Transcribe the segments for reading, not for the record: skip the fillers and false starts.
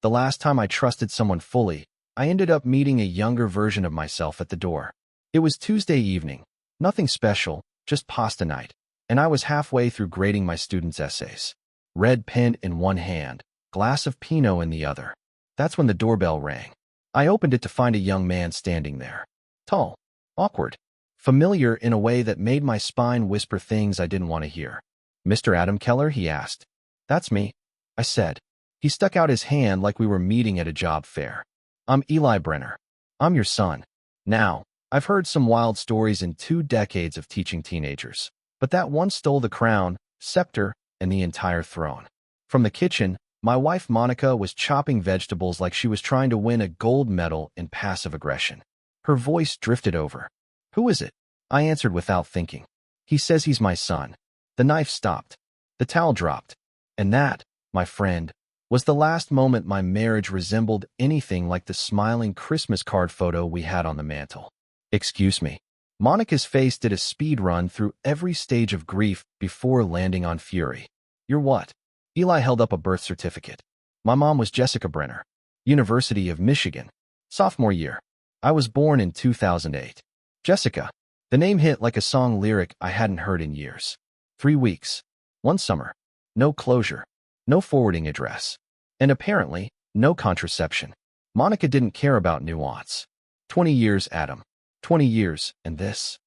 The last time I trusted someone fully, I ended up meeting a younger version of myself at the door. It was Tuesday evening. Nothing special, just pasta night. And I was halfway through grading my students' essays. Red pen in one hand, glass of Pinot in the other. That's when the doorbell rang. I opened it to find a young man standing there. Tall, awkward, familiar in a way that made my spine whisper things I didn't want to hear. "Mr. Adam Keller?" he asked. "That's me," I said. He stuck out his hand like we were meeting at a job fair. "I'm Eli Brenner. I'm your son." Now, I've heard some wild stories in 2 decades of teaching teenagers, but that one stole the crown, scepter, and the entire throne. From the kitchen, my wife Monica was chopping vegetables like she was trying to win a gold medal in passive aggression. Her voice drifted over. "Who is it?" I answered without thinking. "He says he's my son." The knife stopped. The towel dropped. And that, my friend, was the last moment my marriage resembled anything like the smiling Christmas card photo we had on the mantel. "Excuse me." Monica's face did a speed run through every stage of grief before landing on fury. "You're what?" Eli held up a birth certificate. "My mom was Jessica Brenner, University of Michigan, sophomore year. I was born in 2008. Jessica." The name hit like a song lyric I hadn't heard in years. 3 weeks. 1 summer. No closure. No forwarding address. And apparently, no contraception. Monica didn't care about nuance. 20 years, Adam. 20 years, and this.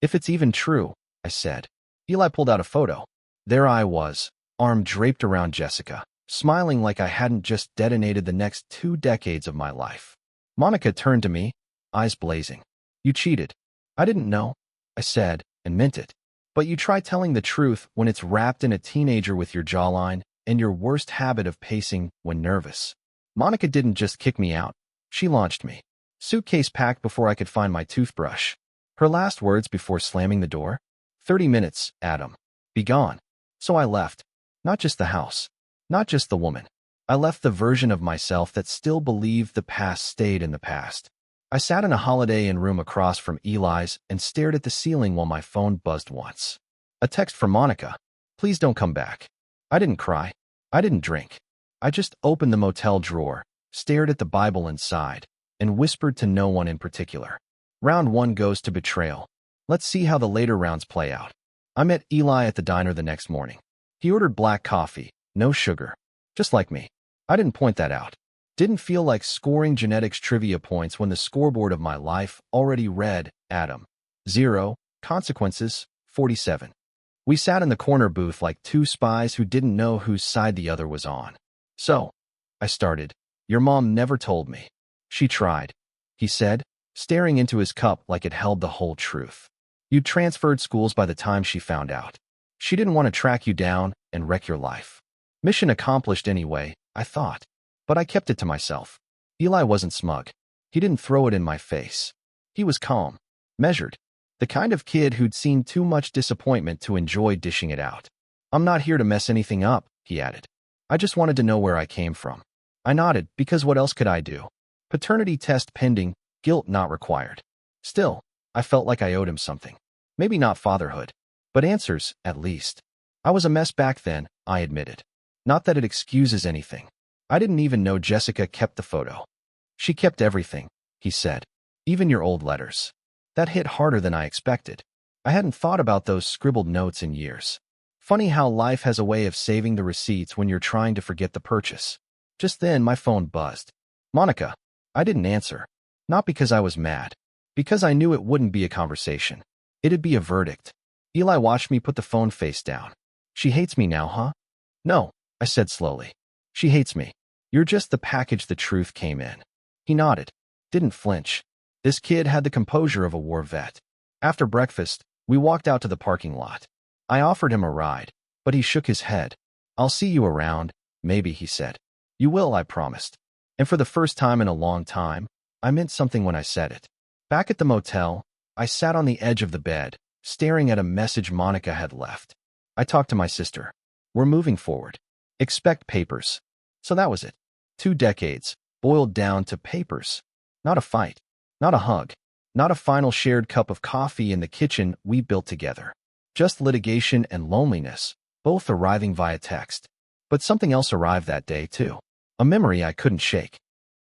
"If it's even true," I said. Eli pulled out a photo. There I was, arm draped around Jessica, smiling like I hadn't just detonated the next 2 decades of my life. Monica turned to me, eyes blazing. "You cheated." "I didn't know," I said, and meant it. But you try telling the truth when it's wrapped in a teenager with your jawline and your worst habit of pacing when nervous. Monica didn't just kick me out. She launched me. Suitcase packed before I could find my toothbrush. Her last words before slamming the door? 30 minutes, Adam. Be gone." So I left. Not just the house. Not just the woman. I left the version of myself that still believed the past stayed in the past. I sat in a Holiday Inn room across from Eli's and stared at the ceiling while my phone buzzed once. A text from Monica. "Please don't come back." I didn't cry. I didn't drink. I just opened the motel drawer, stared at the Bible inside, and whispered to no one in particular. Round 1 goes to betrayal. Let's see how the later rounds play out. I met Eli at the diner the next morning. He ordered black coffee, no sugar. Just like me. I didn't point that out. Didn't feel like scoring genetics trivia points when the scoreboard of my life already read, Adam. 0, consequences, 47. We sat in the corner booth like 2 spies who didn't know whose side the other was on. "So," I started, "your mom never told me." "She tried," he said, staring into his cup like it held the whole truth. "You transferred schools by the time she found out. She didn't want to track you down and wreck your life." Mission accomplished anyway, I thought. But I kept it to myself. Eli wasn't smug. He didn't throw it in my face. He was calm, measured, the kind of kid who'd seen too much disappointment to enjoy dishing it out. "I'm not here to mess anything up," he added. "I just wanted to know where I came from." I nodded, because what else could I do? Paternity test pending, guilt not required. Still, I felt like I owed him something. Maybe not fatherhood, but answers, at least. I was a mess back then, I admitted. Not that it excuses anything. I didn't even know Jessica kept the photo. "She kept everything," he said. "Even your old letters." That hit harder than I expected. I hadn't thought about those scribbled notes in years. Funny how life has a way of saving the receipts when you're trying to forget the purchase. Just then, my phone buzzed. "Monica." I didn't answer. Not because I was mad. Because I knew it wouldn't be a conversation. It'd be a verdict. Eli watched me put the phone face down. "She hates me now, huh?" "No," I said slowly. "She hates me. You're just the package the truth came in." He nodded. Didn't flinch. This kid had the composure of a war vet. After breakfast, we walked out to the parking lot. I offered him a ride, but he shook his head. "I'll see you around, maybe," he said. "You will," I promised. And for the first time in a long time, I meant something when I said it. Back at the motel, I sat on the edge of the bed, staring at a message Monica had left. I talked to my sister. "We're moving forward. Expect papers." So that was it. 2 decades, boiled down to papers. Not a fight. Not a hug. Not a final shared cup of coffee in the kitchen we built together. Just litigation and loneliness, both arriving via text. But something else arrived that day, too. A memory I couldn't shake.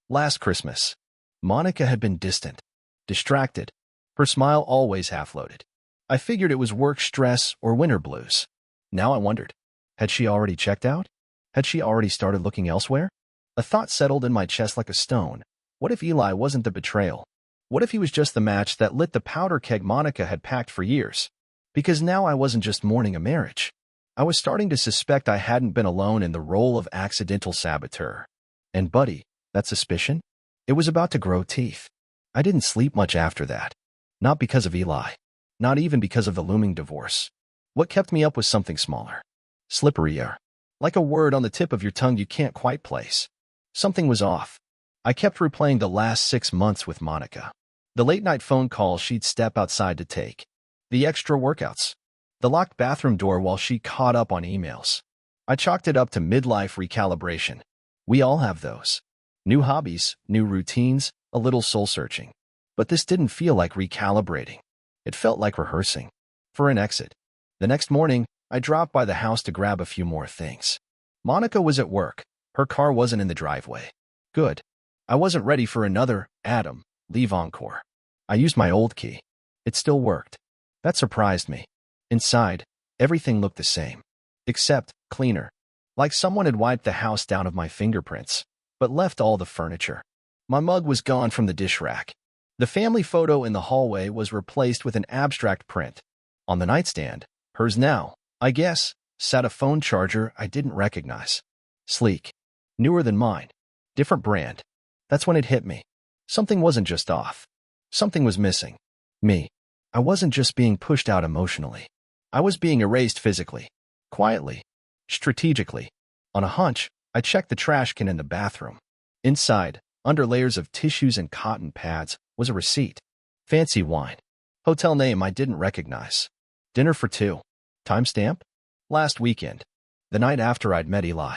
Last Christmas, Monica had been distant, distracted, her smile always half-loaded. I figured it was work stress or winter blues. Now I wondered, had she already checked out? Had she already started looking elsewhere? A thought settled in my chest like a stone. What if Eli wasn't the betrayal? What if he was just the match that lit the powder keg Monica had packed for years? Because now I wasn't just mourning a marriage. I was starting to suspect I hadn't been alone in the role of accidental saboteur. And buddy, that suspicion? It was about to grow teeth. I didn't sleep much after that. Not because of Eli. Not even because of the looming divorce. What kept me up was something smaller. Slipperier. Like a word on the tip of your tongue you can't quite place. Something was off. I kept replaying the last 6 months with Monica. The late-night phone calls she'd step outside to take. The extra workouts. The locked bathroom door while she caught up on emails. I chalked it up to midlife recalibration. We all have those. New hobbies, new routines, a little soul-searching. But this didn't feel like recalibrating. It felt like rehearsing. For an exit. The next morning, I dropped by the house to grab a few more things. Monica was at work. Her car wasn't in the driveway. Good. I wasn't ready for another Adam leave encore. I used my old key. It still worked. That surprised me. Inside, everything looked the same. Except cleaner. Like someone had wiped the house down of my fingerprints, but left all the furniture. My mug was gone from the dish rack. The family photo in the hallway was replaced with an abstract print. On the nightstand, hers now, I guess, sat a phone charger I didn't recognize. Sleek. Newer than mine. Different brand. That's when it hit me. Something wasn't just off. Something was missing. Me. I wasn't just being pushed out emotionally. I was being erased physically. Quietly. Strategically. On a hunch, I checked the trash can in the bathroom. Inside, under layers of tissues and cotton pads, was a receipt. Fancy wine. Hotel name I didn't recognize. Dinner for 2. Timestamp? Last weekend. The night after I'd met Eli.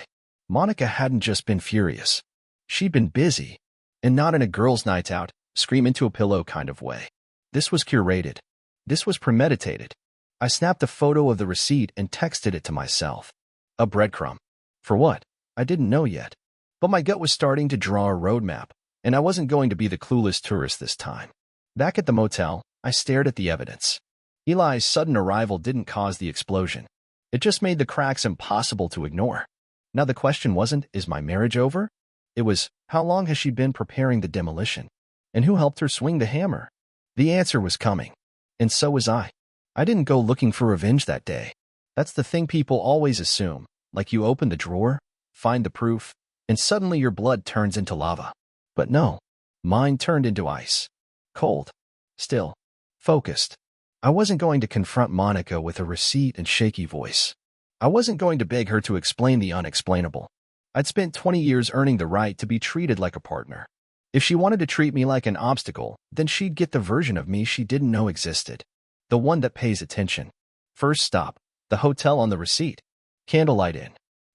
Monica hadn't just been furious. She'd been busy. And not in a girl's night out, scream into a pillow kind of way. This was curated. This was premeditated. I snapped a photo of the receipt and texted it to myself. A breadcrumb. For what? I didn't know yet. But my gut was starting to draw a roadmap, and I wasn't going to be the clueless tourist this time. Back at the motel, I stared at the evidence. Eli's sudden arrival didn't cause the explosion. It just made the cracks impossible to ignore. Now the question wasn't, is my marriage over? It was, how long has she been preparing the demolition? And who helped her swing the hammer? The answer was coming. And so was I. I didn't go looking for revenge that day. That's the thing people always assume, like you open the drawer, find the proof, and suddenly your blood turns into lava. But no, mine turned into ice. Cold. Still. Focused. I wasn't going to confront Monica with a receipt and shaky voice. I wasn't going to beg her to explain the unexplainable. I'd spent 20 years earning the right to be treated like a partner. If she wanted to treat me like an obstacle, then she'd get the version of me she didn't know existed. The one that pays attention. First stop, the hotel on the receipt. Candlelight Inn.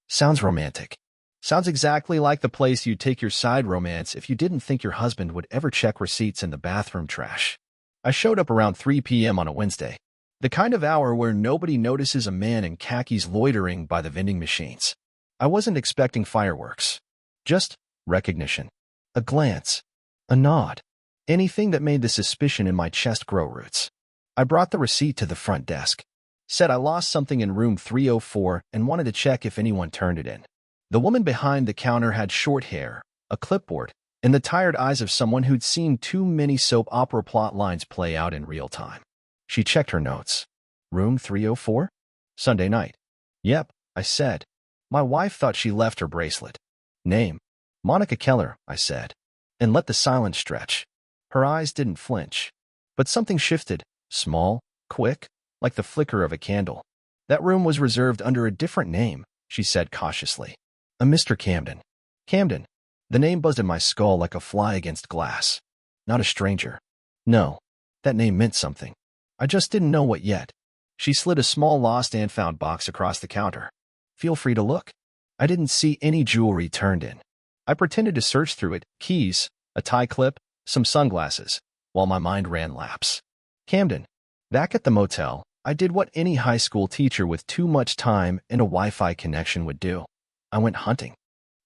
Sounds romantic. Sounds exactly like the place you'd take your side romance if you didn't think your husband would ever check receipts in the bathroom trash. I showed up around 3 p.m. on a Wednesday. The kind of hour where nobody notices a man in khakis loitering by the vending machines. I wasn't expecting fireworks. Just recognition. A glance. A nod. Anything that made the suspicion in my chest grow roots. I brought the receipt to the front desk. Said I lost something in room 304 and wanted to check if anyone turned it in. The woman behind the counter had short hair, a clipboard, and the tired eyes of someone who'd seen too many soap opera plot lines play out in real time. She checked her notes. Room 304? Sunday night. Yep, I said. My wife thought she left her bracelet. Name? Monica Keller, I said. And let the silence stretch. Her eyes didn't flinch. But something shifted, small, quick, like the flicker of a candle. That room was reserved under a different name, she said cautiously. A Mr. Camden. Camden. The name buzzed in my skull like a fly against glass. Not a stranger. No, that name meant something. I just didn't know what yet. She slid a small lost and found box across the counter. Feel free to look. I didn't see any jewelry turned in. I pretended to search through it, keys, a tie clip, some sunglasses, while my mind ran laps. Camden. Back at the motel, I did what any high school teacher with too much time and a Wi-Fi connection would do. I went hunting.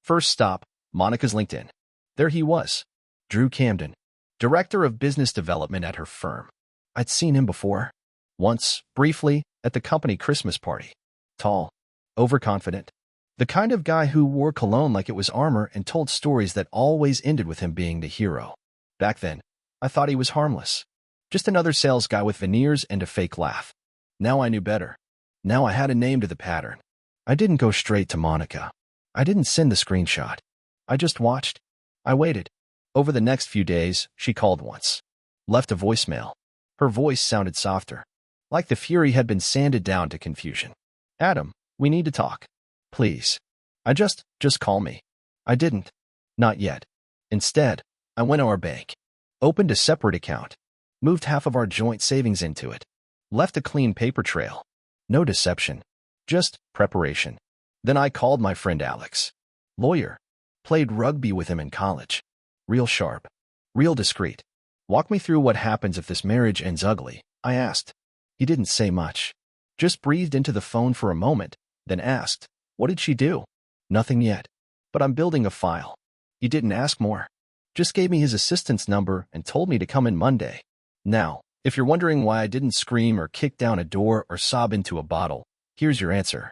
First stop, Monica's LinkedIn. There he was. Drew Camden, director of business development at her firm. I'd seen him before. Once, briefly, at the company Christmas party. Tall, overconfident. The kind of guy who wore cologne like it was armor and told stories that always ended with him being the hero. Back then, I thought he was harmless. Just another sales guy with veneers and a fake laugh. Now I knew better. Now I had a name to the pattern. I didn't go straight to Monica. I didn't send the screenshot. I just watched. I waited. Over the next few days, she called once. Left a voicemail. Her voice sounded softer. Like the fury had been sanded down to confusion. Adam, we need to talk. Please. Just call me. I didn't. Not yet. Instead, I went to our bank. Opened a separate account. Moved half of our joint savings into it. Left a clean paper trail. No deception. Just preparation. Then I called my friend Alex. Lawyer. Played rugby with him in college. Real sharp. Real discreet. Walk me through what happens if this marriage ends ugly, I asked. He didn't say much. Just breathed into the phone for a moment, then asked, what did she do? Nothing yet. But I'm building a file. He didn't ask more. Just gave me his assistant's number and told me to come in Monday. Now, if you're wondering why I didn't scream or kick down a door or sob into a bottle, here's your answer.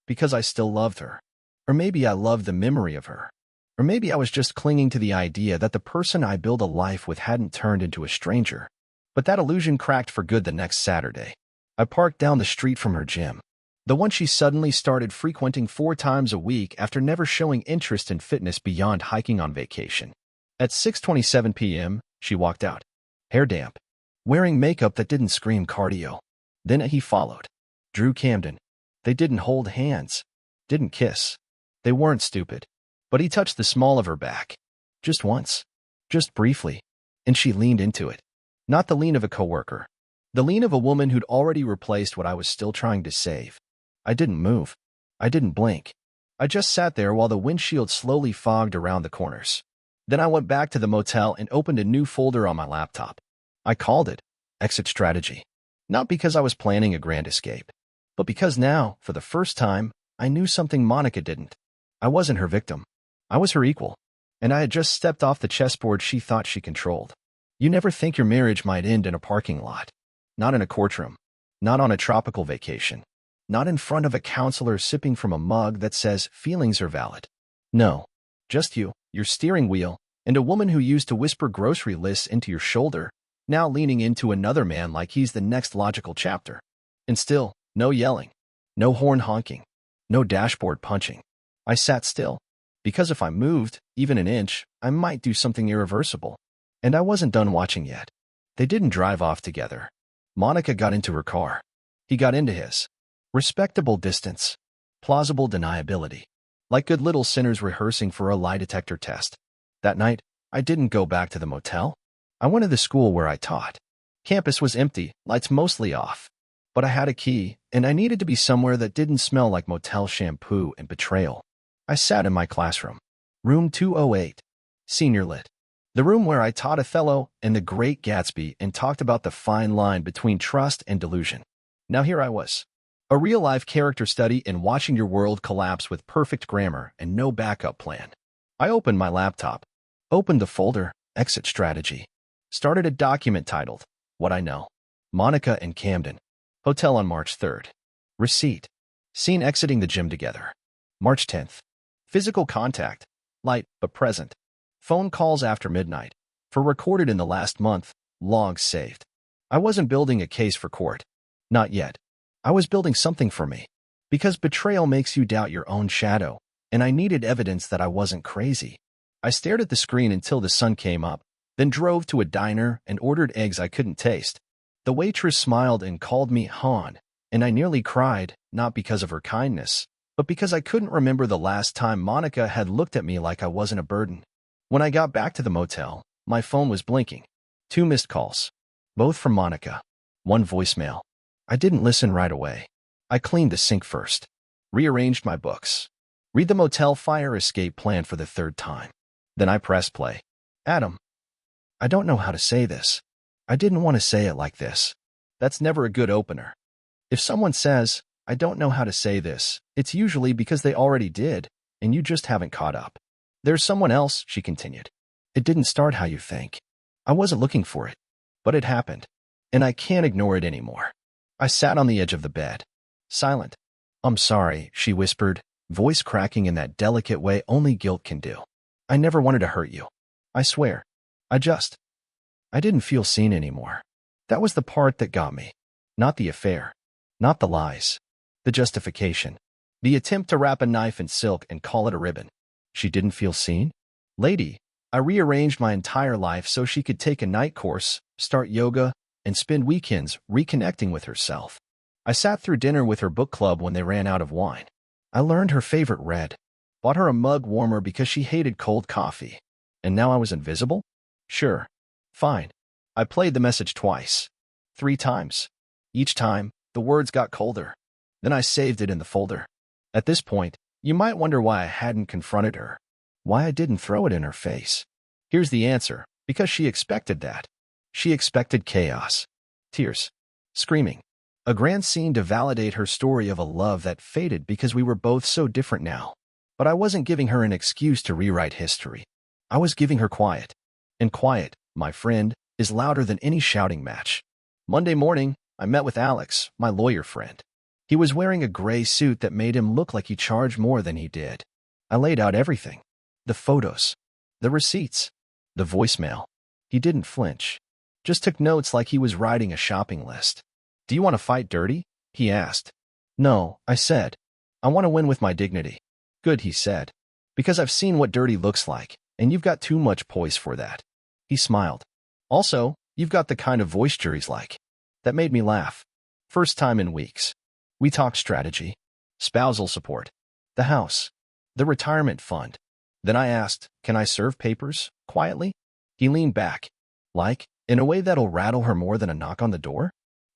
Because I still loved her. Or maybe I loved the memory of her. Or maybe I was just clinging to the idea that the person I built a life with hadn't turned into a stranger. But that illusion cracked for good the next Saturday. I parked down the street from her gym. The one she suddenly started frequenting 4 times a week after never showing interest in fitness beyond hiking on vacation. At 6:27 p.m., she walked out. Hair damp. Wearing makeup that didn't scream cardio. Then he followed. Drew Camden. They didn't hold hands. Didn't kiss. They weren't stupid. But he touched the small of her back. Just once. Just briefly. And she leaned into it. Not the lean of a coworker. The lean of a woman who'd already replaced what I was still trying to save. I didn't move. I didn't blink. I just sat there while the windshield slowly fogged around the corners. Then I went back to the motel and opened a new folder on my laptop. I called it Exit Strategy. Not because I was planning a grand escape, but because now, for the first time, I knew something Monica didn't. I wasn't her victim. I was her equal. And I had just stepped off the chessboard she thought she controlled. You never think your marriage might end in a parking lot. Not in a courtroom. Not on a tropical vacation. Not in front of a counselor sipping from a mug that says feelings are valid. No. Just you, your steering wheel, and a woman who used to whisper grocery lists into your shoulder, now leaning into another man like he's the next logical chapter. And still, no yelling. No horn honking. No dashboard punching. I sat still. Because if I moved, even an inch, I might do something irreversible. And I wasn't done watching yet. They didn't drive off together. Monica got into her car. He got into his. Respectable distance. Plausible deniability. Like good little sinners rehearsing for a lie detector test. That night, I didn't go back to the motel. I went to the school where I taught. Campus was empty, lights mostly off. But I had a key, and I needed to be somewhere that didn't smell like motel shampoo and betrayal. I sat in my classroom. Room 208. Senior Lit. The room where I taught Othello and The Great Gatsby and talked about the fine line between trust and delusion. Now here I was. A real-life character study in watching your world collapse with perfect grammar and no backup plan. I opened my laptop. Opened the folder, Exit Strategy. Started a document titled, What I Know. Monica and Camden. Hotel on March 3rd. Receipt. Seen exiting the gym together. March 10th. Physical contact. Light, but present. Phone calls after midnight. For recorded in the last month. Logs saved. I wasn't building a case for court. Not yet. I was building something for me. Because betrayal makes you doubt your own shadow, and I needed evidence that I wasn't crazy. I stared at the screen until the sun came up, then drove to a diner and ordered eggs I couldn't taste. The waitress smiled and called me Han, and I nearly cried, not because of her kindness, but because I couldn't remember the last time Monica had looked at me like I wasn't a burden. When I got back to the motel, my phone was blinking. 2 missed calls. Both from Monica. 1 voicemail. I didn't listen right away. I cleaned the sink first. Rearranged my books. Read the motel fire escape plan for the 3rd time. Then I pressed play. Adam. I don't know how to say this. I didn't want to say it like this. That's never a good opener. If someone says, I don't know how to say this, it's usually because they already did, and you just haven't caught up. There's someone else, she continued. It didn't start how you think. I wasn't looking for it, but it happened, and I can't ignore it anymore. I sat on the edge of the bed, silent. I'm sorry, she whispered, voice cracking in that delicate way only guilt can do. I never wanted to hurt you. I swear. I didn't feel seen anymore. That was the part that got me. Not the affair. Not the lies. The justification. The attempt to wrap a knife in silk and call it a ribbon. She didn't feel seen? Lady, I rearranged my entire life so she could take a night course, start yoga, and spend weekends reconnecting with herself. I sat through dinner with her book club when they ran out of wine. I learned her favorite red. Bought her a mug warmer because she hated cold coffee. And now I was invisible? Sure. Fine. I played the message twice. 3 times. Each time, the words got colder. Then I saved it in the folder. At this point, you might wonder why I hadn't confronted her. Why I didn't throw it in her face. Here's the answer. Because she expected that. She expected chaos. Tears. Screaming. A grand scene to validate her story of a love that faded because we were both so different now. But I wasn't giving her an excuse to rewrite history. I was giving her quiet. And quiet, my friend, is louder than any shouting match. Monday morning, I met with Alex, my lawyer friend. He was wearing a gray suit that made him look like he charged more than he did. I laid out everything. The photos. The receipts. The voicemail. He didn't flinch. Just took notes like he was writing a shopping list. Do you want to fight dirty? He asked. No, I said. I want to win with my dignity. Good, he said. Because I've seen what dirty looks like, and you've got too much poise for that. He smiled. Also, you've got the kind of voice juries like. That made me laugh. First time in weeks. We talked strategy, spousal support, the house, the retirement fund. Then I asked, can I serve papers, quietly? He leaned back. Like, in a way that'll rattle her more than a knock on the door?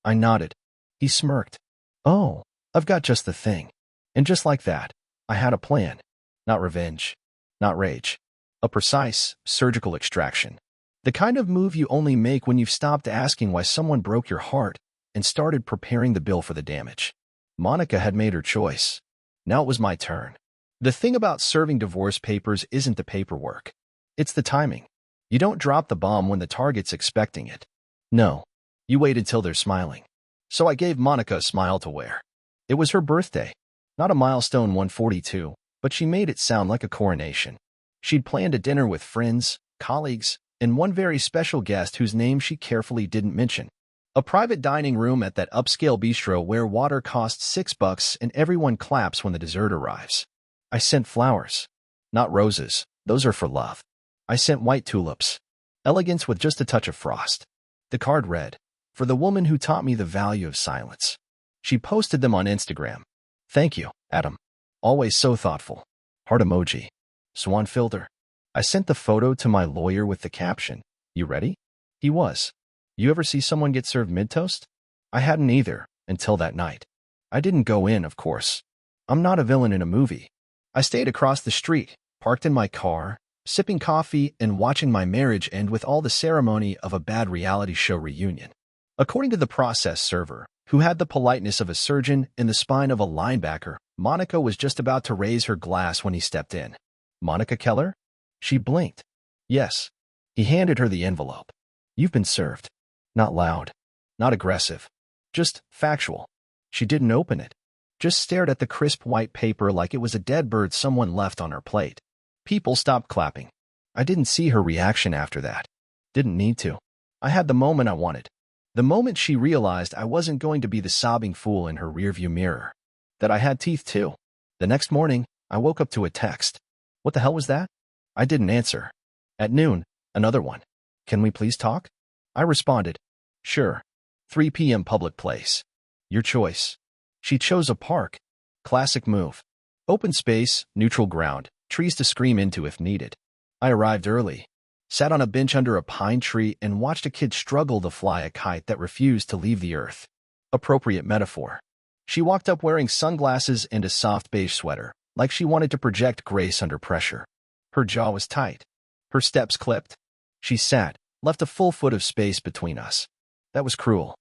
I nodded. He smirked. Oh, I've got just the thing. And just like that, I had a plan. Not revenge. Not rage. A precise, surgical extraction. The kind of move you only make when you've stopped asking why someone broke your heart and started preparing the bill for the damage. Monica had made her choice. Now it was my turn. The thing about serving divorce papers isn't the paperwork. It's the timing. You don't drop the bomb when the target's expecting it. No. You wait until they're smiling. So I gave Monica a smile to wear. It was her birthday. Not a milestone 142, but she made it sound like a coronation. She'd planned a dinner with friends, colleagues, and one very special guest whose name she carefully didn't mention. A private dining room at that upscale bistro where water costs $6 and everyone claps when the dessert arrives. I sent flowers. Not roses. Those are for love. I sent white tulips. Elegance with just a touch of frost. The card read, for the woman who taught me the value of silence. She posted them on Instagram. Thank you, Adam. Always so thoughtful. Heart emoji. Swan filter. I sent the photo to my lawyer with the caption, you ready? He was. You ever see someone get served mid-toast? I hadn't either, until that night. I didn't go in, of course. I'm not a villain in a movie. I stayed across the street, parked in my car, sipping coffee and watching my marriage end with all the ceremony of a bad reality show reunion. According to the process server, who had the politeness of a surgeon and the spine of a linebacker, Monica was just about to raise her glass when he stepped in. Monica Keller? She blinked. Yes. He handed her the envelope. You've been served. Not loud. Not aggressive. Just factual. She didn't open it. Just stared at the crisp white paper like it was a dead bird someone left on her plate. People stopped clapping. I didn't see her reaction after that. Didn't need to. I had the moment I wanted. The moment she realized I wasn't going to be the sobbing fool in her rearview mirror. That I had teeth too. The next morning, I woke up to a text. What the hell was that? I didn't answer. At noon, another one. Can we please talk? I responded. Sure. 3 p.m. public place. Your choice. She chose a park. Classic move. Open space, neutral ground, trees to scream into if needed. I arrived early. Sat on a bench under a pine tree and watched a kid struggle to fly a kite that refused to leave the earth. Appropriate metaphor. She walked up wearing sunglasses and a soft beige sweater, like she wanted to project grace under pressure. Her jaw was tight. Her steps clipped. She sat, left a full foot of space between us. That was cruel.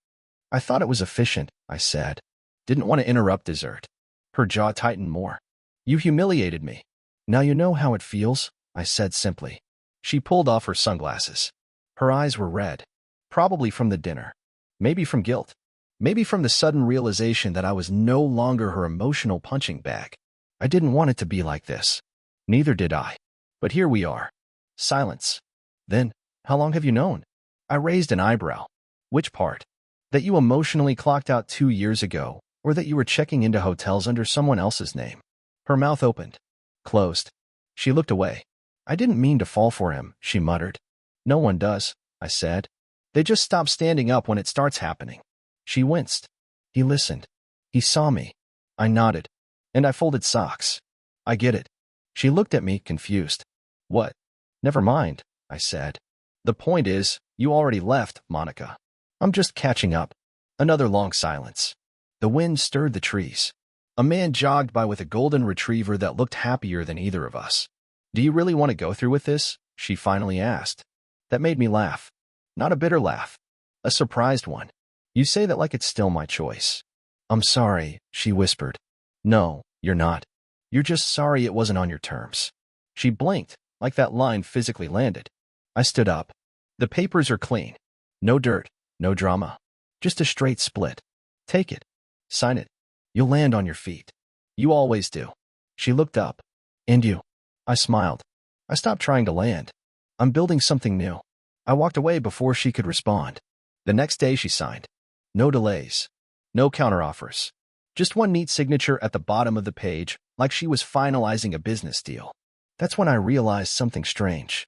I thought it was efficient, I said. Didn't want to interrupt dessert. Her jaw tightened more. You humiliated me. Now you know how it feels, I said simply. She pulled off her sunglasses. Her eyes were red, probably from the dinner, maybe from guilt, maybe from the sudden realization that I was no longer her emotional punching bag. I didn't want it to be like this. Neither did I. But here we are. Silence. Then, how long have you known? I raised an eyebrow. Which part? That you emotionally clocked out 2 years ago, or that you were checking into hotels under someone else's name? Her mouth opened, closed. She looked away. I didn't mean to fall for him, she muttered. No one does, I said. They just stop standing up when it starts happening. She winced. He listened. He saw me. I nodded. And I folded socks. I get it. She looked at me, confused. What? Never mind, I said. The point is, you already left, Monica. I'm just catching up. Another long silence. The wind stirred the trees. A man jogged by with a golden retriever that looked happier than either of us. Do you really want to go through with this? She finally asked. That made me laugh. Not a bitter laugh. A surprised one. You say that like it's still my choice. I'm sorry, she whispered. No, you're not. You're just sorry it wasn't on your terms. She blinked, like that line physically landed. I stood up. The papers are clean. No dirt, no drama. Just a straight split. Take it. Sign it. You'll land on your feet. You always do. She looked up. And you? I smiled. I stopped trying to land. I'm building something new. I walked away before she could respond. The next day she signed. No delays. No counteroffers. Just one neat signature at the bottom of the page, like she was finalizing a business deal. That's when I realized something strange.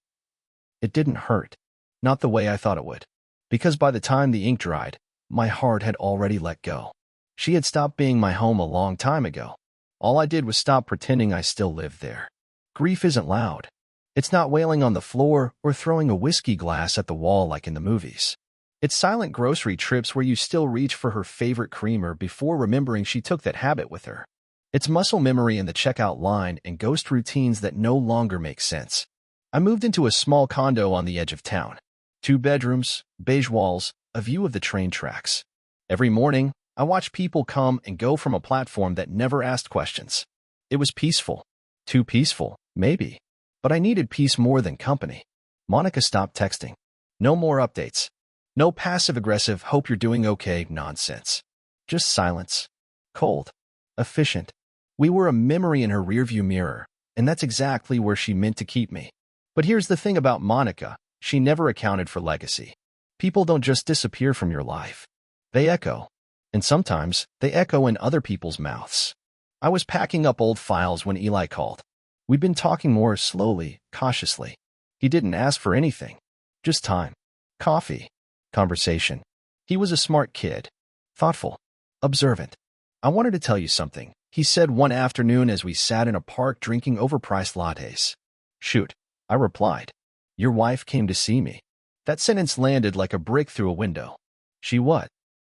It didn't hurt. Not the way I thought it would. Because by the time the ink dried, my heart had already let go. She had stopped being my home a long time ago. All I did was stop pretending I still lived there. Grief isn't loud. It's not wailing on the floor or throwing a whiskey glass at the wall like in the movies. It's silent grocery trips where you still reach for her favorite creamer before remembering she took that habit with her. It's muscle memory in the checkout line and ghost routines that no longer make sense. I moved into a small condo on the edge of town. 2 bedrooms, beige walls, a view of the train tracks. Every morning, I watched people come and go from a platform that never asked questions. It was peaceful. Too peaceful, maybe. But I needed peace more than company. Monica stopped texting. No more updates. No passive-aggressive, hope you're doing okay nonsense. Just silence. Cold. Efficient. We were a memory in her rearview mirror, and that's exactly where she meant to keep me. But here's the thing about Monica. She never accounted for legacy. People don't just disappear from your life. They echo. And sometimes, they echo in other people's mouths. I was packing up old files when Eli called. We'd been talking more slowly, cautiously. He didn't ask for anything. Just time. Coffee. Conversation. He was a smart kid. Thoughtful. Observant. I wanted to tell you something, he said one afternoon as we sat in a park drinking overpriced lattes. Shoot, I replied. Your wife came to see me. That sentence landed like a brick through a window. She what?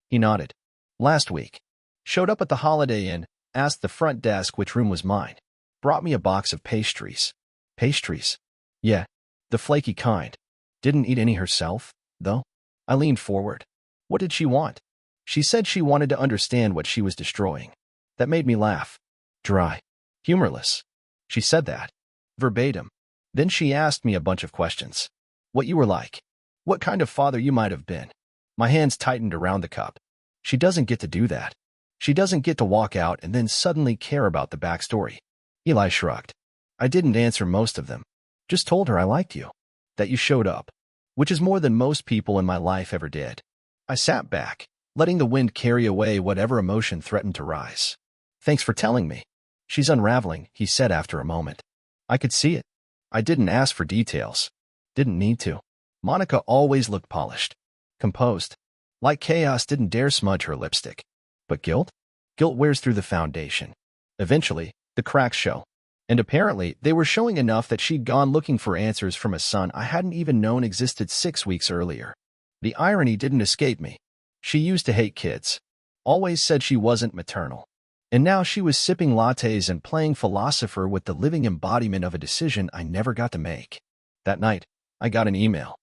He nodded. Last week. Showed up at the Holiday Inn, asked the front desk which room was mine. Brought me a box of pastries. Pastries? Yeah, the flaky kind. Didn't eat any herself, though. I leaned forward. What did she want? She said she wanted to understand what she was destroying. That made me laugh. Dry. Humorless. She said that. Verbatim. Then she asked me a bunch of questions. What you were like. What kind of father you might have been. My hands tightened around the cup. She doesn't get to do that. She doesn't get to walk out and then suddenly care about the backstory. Eli shrugged. I didn't answer most of them. Just told her I liked you. That you showed up. Which is more than most people in my life ever did. I sat back, letting the wind carry away whatever emotion threatened to rise. Thanks for telling me. She's unraveling, he said after a moment. I could see it. I didn't ask for details. Didn't need to. Monica always looked polished. Composed. Like chaos didn't dare smudge her lipstick. But guilt? Guilt wears through the foundation. Eventually, the cracks show. And apparently, they were showing enough that she'd gone looking for answers from a son I hadn't even known existed 6 weeks earlier. The irony didn't escape me. She used to hate kids. Always said she wasn't maternal. And now she was sipping lattes and playing philosopher with the living embodiment of a decision I never got to make. That night, I got an email.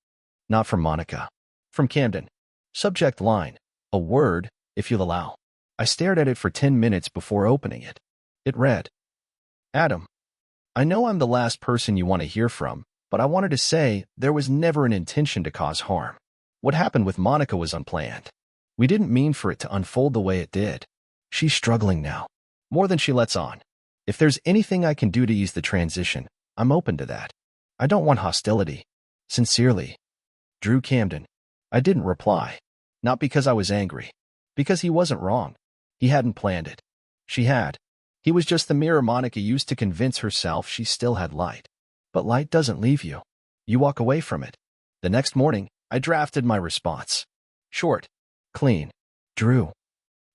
Not from Monica. From Camden. Subject line. A word, if you'll allow. I stared at it for 10 minutes before opening it. It read, Adam. I know I'm the last person you want to hear from, but I wanted to say there was never an intention to cause harm. What happened with Monica was unplanned. We didn't mean for it to unfold the way it did. She's struggling now, more than she lets on. If there's anything I can do to ease the transition, I'm open to that. I don't want hostility. Sincerely, Drew Camden. I didn't reply. Not because I was angry. Because he wasn't wrong. He hadn't planned it. She had. He was just the mirror Monica used to convince herself she still had light. But light doesn't leave you. You walk away from it. The next morning, I drafted my response. Short. Clean. Drew.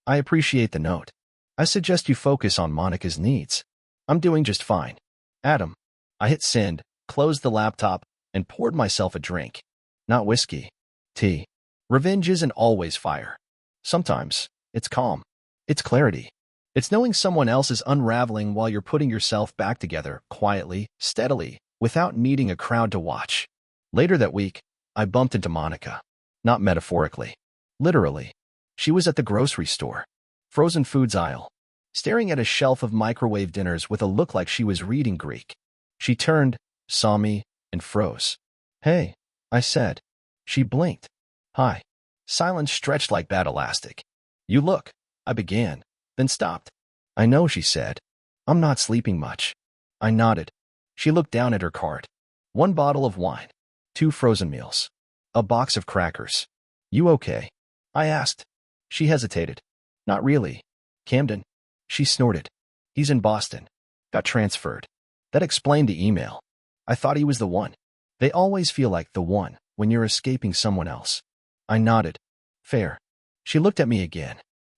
I appreciate the note. I suggest you focus on Monica's needs. I'm doing just fine. Adam. I hit send, closed the laptop, and poured myself a drink. Not whiskey. Tea. Revenge isn't always fire. Sometimes, it's calm. It's clarity. It's knowing someone else is unraveling while you're putting yourself back together, quietly, steadily, without needing a crowd to watch. Later that week, I bumped into Monica. Not metaphorically. Literally. She was at the grocery store. Frozen foods aisle. Staring at a shelf of microwave dinners with a look like she was reading Greek. She turned, saw me, and froze. Hey, I said. She blinked. Hi. Silence stretched like bad elastic. You look, I began, then stopped. I know, she said. I'm not sleeping much. I nodded. She looked down at her cart. 1 bottle of wine. 2 frozen meals. A box of crackers. You okay? I asked. She hesitated. Not really. Camden. She snorted. He's in Boston. Got transferred. That explained the email. I thought he was the one. They always feel like the one when you're escaping someone else. I nodded. Fair. She looked at me again.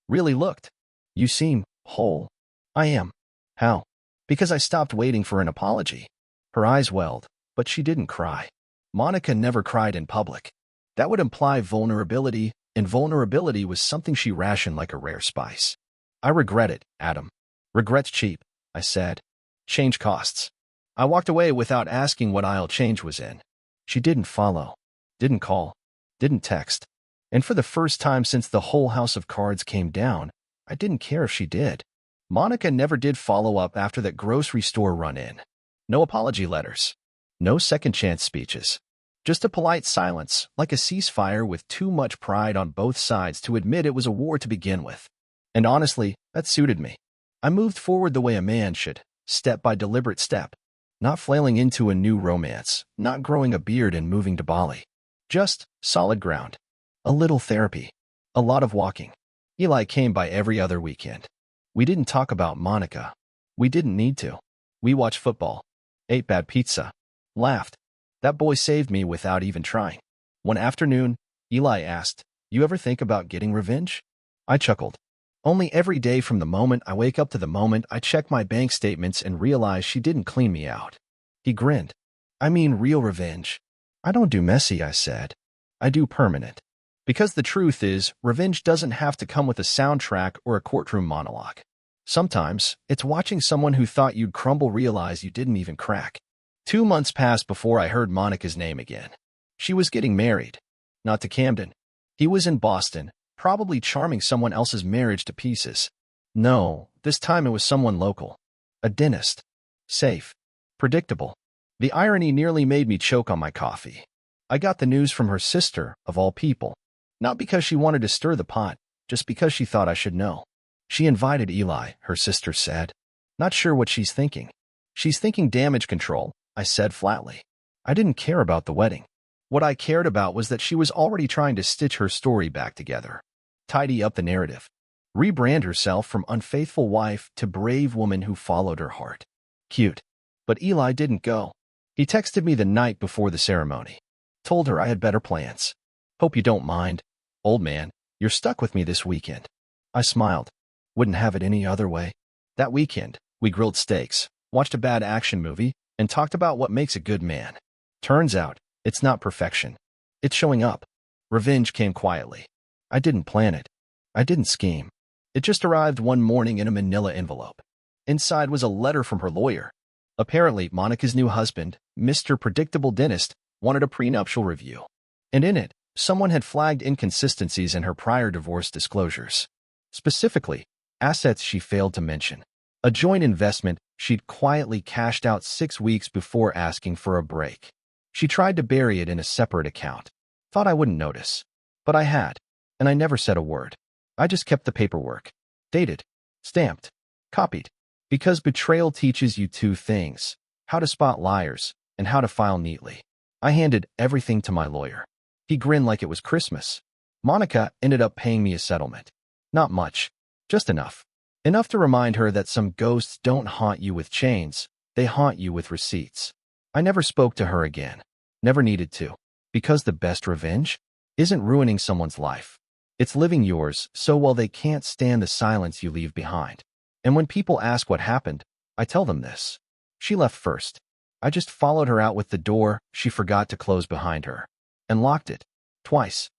Really looked. You seem whole. I am. How? Because I stopped waiting for an apology. Her eyes welled, but she didn't cry. Monica never cried in public. That would imply vulnerability, and vulnerability was something she rationed like a rare spice. I regret it, Adam. Regret's cheap, I said. Change costs. I walked away without asking what aisle change was in. She didn't follow. Didn't call. Didn't text. And for the first time since the whole house of cards came down, I didn't care if she did. Monica never did follow up after that grocery store run-in. No apology letters. No second-chance speeches. Just a polite silence, like a ceasefire with too much pride on both sides to admit it was a war to begin with. And honestly, that suited me. I moved forward the way a man should, step by deliberate step. Not flailing into a new romance, not growing a beard and moving to Bali. Just solid ground. A little therapy. A lot of walking. Eli came by every other weekend. We didn't talk about Monica. We didn't need to. We watched football. Ate bad pizza. Laughed. That boy saved me without even trying. One afternoon, Eli asked, You ever think about getting revenge? I chuckled. Only every day from the moment I wake up to the moment I check my bank statements and realize she didn't clean me out. He grinned. I mean real revenge. I don't do messy, I said. I do permanent. Because the truth is, revenge doesn't have to come with a soundtrack or a courtroom monologue. Sometimes, it's watching someone who thought you'd crumble realize you didn't even crack. 2 months passed before I heard Monica's name again. She was getting married. Not to Camden. He was in Boston, probably charming someone else's marriage to pieces. No, this time it was someone local. A dentist. Safe. Predictable. The irony nearly made me choke on my coffee. I got the news from her sister, of all people. Not because she wanted to stir the pot, just because she thought I should know. She invited Eli, her sister said. Not sure what she's thinking. She's thinking damage control, I said flatly. I didn't care about the wedding. What I cared about was that she was already trying to stitch her story back together. Tidy up the narrative. Rebrand herself from unfaithful wife to brave woman who followed her heart. Cute. But Eli didn't go. He texted me the night before the ceremony. Told her I had better plans. Hope you don't mind. Old man, you're stuck with me this weekend. I smiled. Wouldn't have it any other way. That weekend, we grilled steaks, watched a bad action movie, and talked about what makes a good man. Turns out, it's not perfection. It's showing up. Revenge came quietly. I didn't plan it. I didn't scheme. It just arrived one morning in a manila envelope. Inside was a letter from her lawyer. Apparently, Monica's new husband, Mr. Predictable Dentist, wanted a prenuptial review. And in it, someone had flagged inconsistencies in her prior divorce disclosures. Specifically, assets she failed to mention. A joint investment She'd quietly cashed out 6 weeks before asking for a break. She tried to bury it in a separate account. Thought I wouldn't notice. But I had. And I never said a word. I just kept the paperwork. Dated. Stamped. Copied. Because betrayal teaches you two things: how to spot liars and how to file neatly. I handed everything to my lawyer. He grinned like it was Christmas. Monica ended up paying me a settlement. Not much. Just enough. Enough to remind her that some ghosts don't haunt you with chains, they haunt you with receipts. I never spoke to her again. Never needed to. Because the best revenge isn't ruining someone's life. It's living yours so well they can't stand the silence you leave behind. And when people ask what happened, I tell them this. She left first. I just followed her out with the door she forgot to close behind her. And locked it. Twice.